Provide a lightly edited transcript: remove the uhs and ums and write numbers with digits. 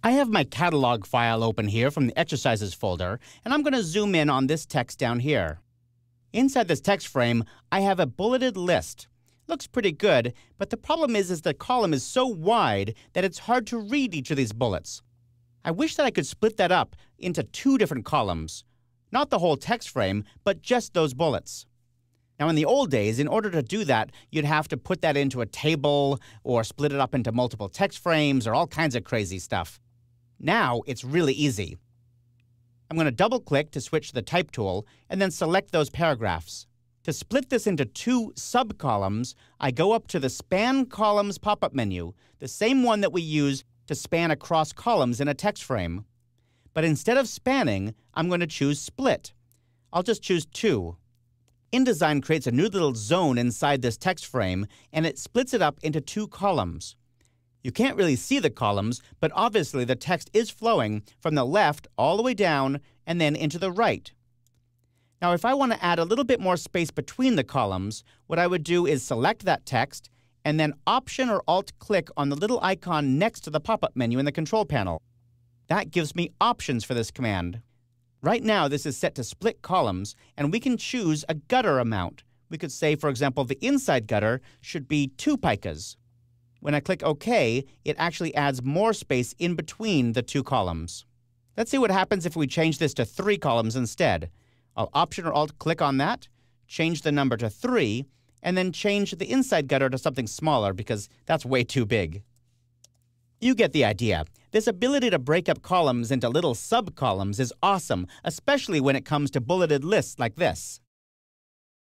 I have my catalog file open here from the exercises folder, and I'm going to zoom in on this text down here. Inside this text frame, I have a bulleted list. Looks pretty good, but the problem is the column is so wide that it's hard to read each of these bullets. I wish that I could split that up into two different columns. Not the whole text frame, but just those bullets. Now, in the old days, in order to do that, you'd have to put that into a table or split it up into multiple text frames or all kinds of crazy stuff. Now, it's really easy. I'm going to double-click to switch to the Type tool and then select those paragraphs. To split this into two subcolumns, I go up to the Span Columns pop-up menu, the same one that we use to span across columns in a text frame. But instead of spanning, I'm going to choose Split. I'll just choose 2. InDesign creates a new little zone inside this text frame, and it splits it up into 2 columns. You can't really see the columns, but obviously the text is flowing from the left all the way down and then into the right. Now, if I want to add a little bit more space between the columns, what I would do is select that text and then Option or Alt-click on the little icon next to the pop-up menu in the control panel. That gives me options for this command. Right now, this is set to split columns, and we can choose a gutter amount. We could say, for example, the inside gutter should be 2 picas. When I click OK, it actually adds more space in between the 2 columns. Let's see what happens if we change this to 3 columns instead. I'll Option or Alt-click on that, change the number to 3, and then change the inside gutter to something smaller because that's way too big. You get the idea. This ability to break up columns into little subcolumns is awesome, especially when it comes to bulleted lists like this.